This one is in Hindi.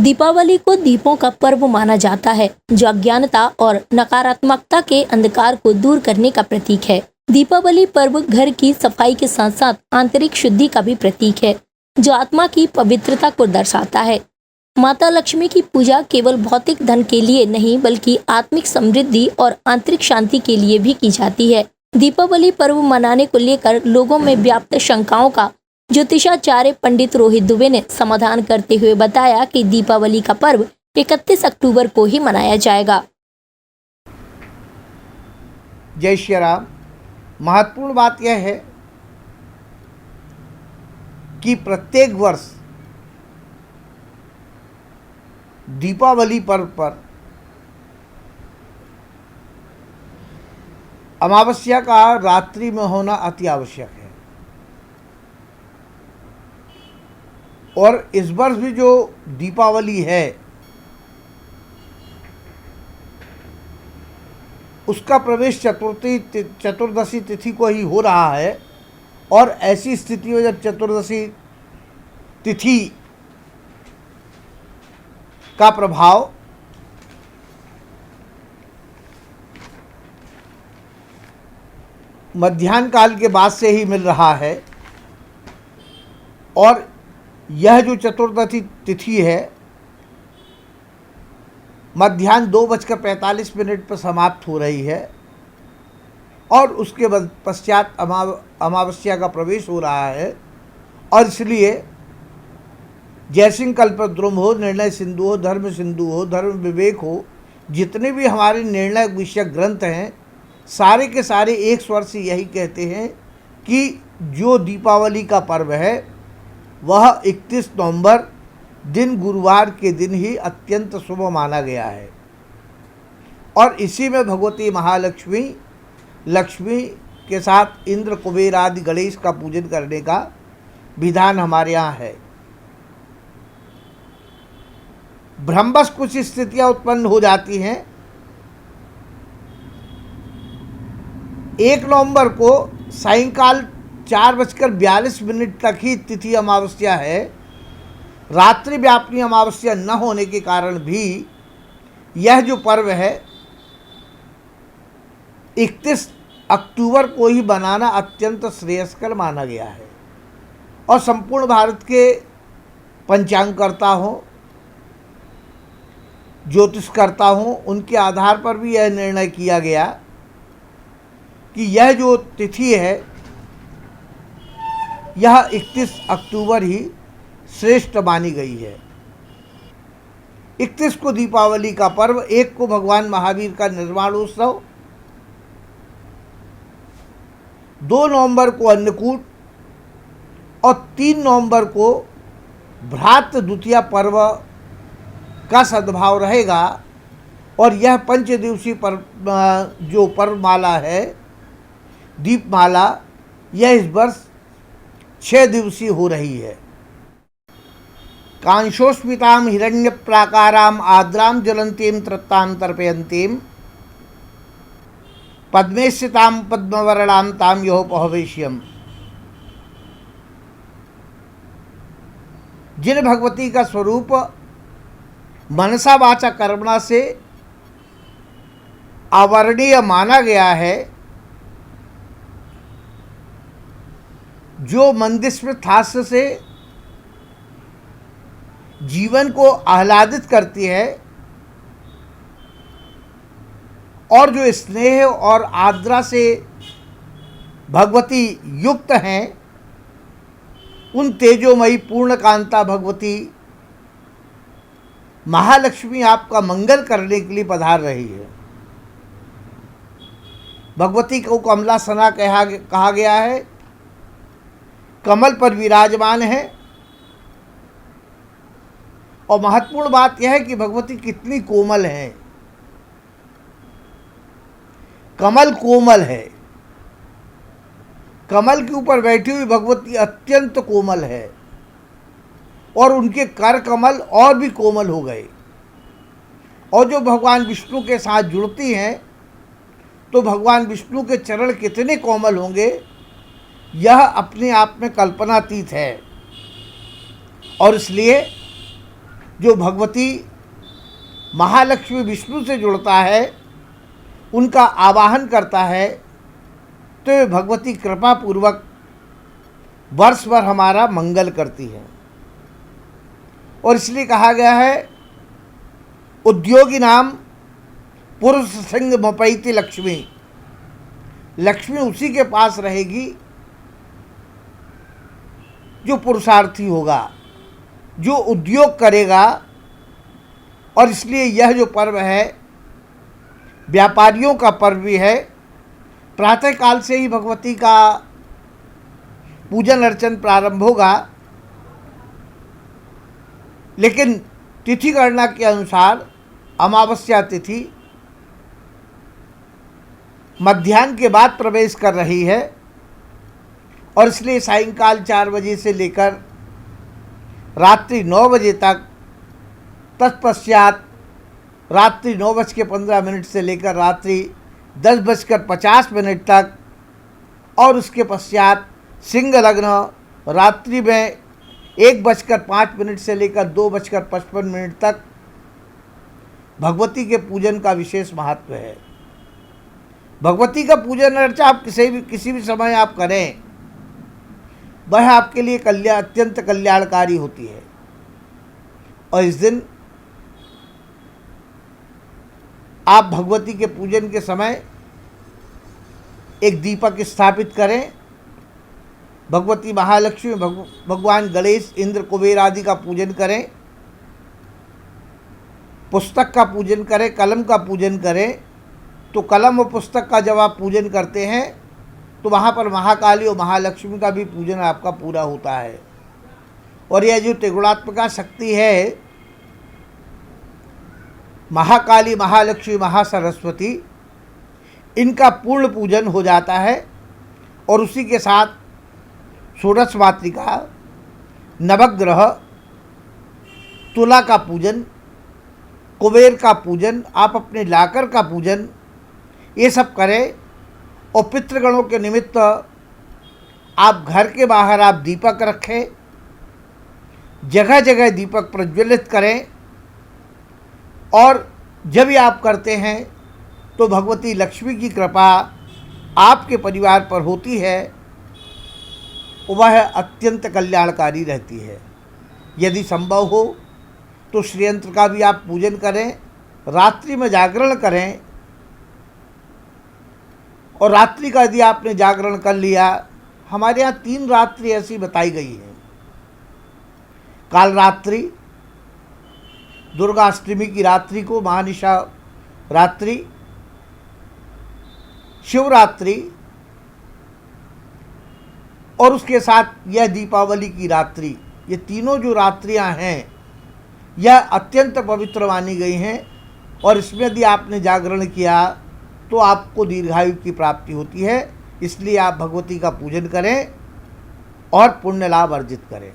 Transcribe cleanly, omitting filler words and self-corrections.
दीपावली को दीपों का पर्व माना जाता है, जो अज्ञानता और नकारात्मकता के अंधकार को दूर करने का प्रतीक है। दीपावली पर्व घर की सफाई के साथ साथ आंतरिक शुद्धि का भी प्रतीक है, जो आत्मा की पवित्रता को दर्शाता है। माता लक्ष्मी की पूजा केवल भौतिक धन के लिए नहीं, बल्कि आत्मिक समृद्धि और आंतरिक शांति के लिए भी की जाती है। दीपावली पर्व मनाने को लेकर लोगों में व्याप्त शंकाओं का ज्योतिषाचार्य पंडित रोहित दुबे ने समाधान करते हुए बताया कि दीपावली का पर्व 31 अक्टूबर को ही मनाया जाएगा। जय श्री राम। महत्वपूर्ण बात यह है कि प्रत्येक वर्ष दीपावली पर्व पर अमावस्या का रात्रि में होना अति आवश्यक है। और इस वर्ष भी जो दीपावली है उसका प्रवेश चतुर्दशी तिथि को ही हो रहा है। और ऐसी स्थिति में जब चतुर्दशी तिथि का प्रभाव मध्याह्न काल के बाद से ही मिल रहा है और यह जो चतुर्दशी तिथि है मध्याह्न 2:45 पर समाप्त हो रही है और उसके पश्चात अमावस्या का प्रवेश हो रहा है। और इसलिए जयसिंह कल्पद्रुम हो, निर्णय सिंधु हो, धर्म सिंधु हो, धर्म विवेक हो, जितने भी हमारे निर्णय विषयक ग्रंथ हैं सारे के सारे एक स्वर से यही कहते हैं कि जो दीपावली का पर्व है वह 31 नवंबर दिन गुरुवार के दिन ही अत्यंत शुभ माना गया है। और इसी में भगवती महालक्ष्मी लक्ष्मी के साथ इंद्र कुबेर आदि गणेश का पूजन करने का विधान हमारे यहाँ है। भ्रमवश कुछ स्थितियां उत्पन्न हो जाती हैं। 1 नवंबर को सायंकाल 4:42 तक ही तिथि अमावस्या है। रात्रि व्यापनी अमावस्या न होने के कारण भी यह जो पर्व है 31 अक्टूबर को ही बनाना अत्यंत श्रेयस्कर माना गया है। और संपूर्ण भारत के पंचांगकर्ता हों, ज्योतिषकर्ता हों, उनके आधार पर भी यह निर्णय किया गया कि यह जो तिथि है यह 31 अक्टूबर ही श्रेष्ठ मानी गई है। 31 को दीपावली का पर्व, 1 को भगवान महावीर का निर्वाणोत्सव, 2 नवंबर को अन्नकूट और 3 नवंबर को भ्रात द्वितीया पर्व का सद्भाव रहेगा। और यह 5 दिवसीय पर्व जो पर्वमाला है दीपमाला, यह इस वर्ष 6 दिवसीय हो रही है। कांशोस्मिताम हिरण्य प्राकाराम आद्राम ज्वलंतीम त्रत्ताम तर्पयंतीम पद्मेशिताम पद्मवर्णाम ताम योपहवेश्यम। जिन भगवती का स्वरूप मनसा वाचा कर्मणा से आवर्णीय माना गया है, जो मंदस्मृत हास्य से जीवन को आह्लादित करती है और जो स्नेह और आर्द्रा से भगवती युक्त हैं, उन तेजोमयी पूर्णकांता भगवती महालक्ष्मी आपका मंगल करने के लिए पधार रही है। भगवती को कमलासना कहा गया है, कमल पर विराजमान है। और महत्वपूर्ण बात यह है कि भगवती कितनी कोमल है। कमल कोमल है, कमल के ऊपर बैठी हुई भगवती अत्यंत कोमल है और उनके कर कमल और भी कोमल हो गए। और जो भगवान विष्णु के साथ जुड़ती हैं तो भगवान विष्णु के चरण कितने कोमल होंगे, यह अपने आप में कल्पनातीत है। और इसलिए जो भगवती महालक्ष्मी विष्णु से जुड़ता है, उनका आवाहन करता है, तो ये भगवती कृपा पूर्वक वर्ष भर हमारा मंगल करती है। और इसलिए कहा गया है, उद्योगी नाम पुरुष सिंह मपैति लक्ष्मी। लक्ष्मी उसी के पास रहेगी जो पुरुषार्थी होगा, जो उद्योग करेगा। और इसलिए यह जो पर्व है व्यापारियों का पर्व भी है। प्रातः काल से ही भगवती का पूजन अर्चन प्रारंभ होगा, लेकिन तिथि गणना के अनुसार अमावस्या तिथि मध्याह्न के बाद प्रवेश कर रही है। और इसलिए सायंकाल 4 बजे से लेकर रात्रि 9 बजे तक, तत्पश्चात रात्रि 9:15 से लेकर रात्रि 10:50 तक, और उसके पश्चात सिंह लग्न रात्रि में 1:05 से लेकर 2:55 तक भगवती के पूजन का विशेष महत्व है। भगवती का पूजन अर्चा आप किसी भी समय आप करें, वह आपके लिए अत्यंत कल्याणकारी होती है। और इस दिन आप भगवती के पूजन के समय एक दीपक स्थापित करें। भगवती महालक्ष्मी, भगवान गणेश, इंद्र, कुबेर आदि का पूजन करें। पुस्तक का पूजन करें, कलम का पूजन करें। तो कलम और पुस्तक का जब आप पूजन करते हैं तो वहाँ पर महाकाली और महालक्ष्मी का भी पूजन आपका पूरा होता है। और यह जो त्रिगुणात्मिका शक्ति है, महाकाली, महालक्ष्मी, महासरस्वती, इनका पूर्ण पूजन हो जाता है। और उसी के साथ षोडश मातृका, नवग्रह, तुला का पूजन, कुबेर का पूजन, आप अपने लाकर का पूजन, ये सब करें। और पितृगणों के निमित्त आप घर के बाहर आप दीपक रखें, जगह जगह दीपक प्रज्वलित करें। और जब ये आप करते हैं तो भगवती लक्ष्मी की कृपा आपके परिवार पर होती है, वह अत्यंत कल्याणकारी रहती है। यदि संभव हो तो श्रीयंत्र का भी आप पूजन करें, रात्रि में जागरण करें। और रात्रि का यदि आपने जागरण कर लिया, हमारे यहाँ 3 रात्रि ऐसी बताई गई है। काल रात्रि, दुर्गा अष्टमी की रात्रि को महानिशा रात्रि, शिवरात्रि, और उसके साथ यह दीपावली की रात्रि। ये तीनों जो रात्रियां हैं, यह अत्यंत पवित्र मानी गई हैं। और इसमें यदि आपने जागरण किया तो आपको दीर्घायु की प्राप्ति होती है। इसलिए आप भगवती का पूजन करें और पुण्य लाभ अर्जित करें।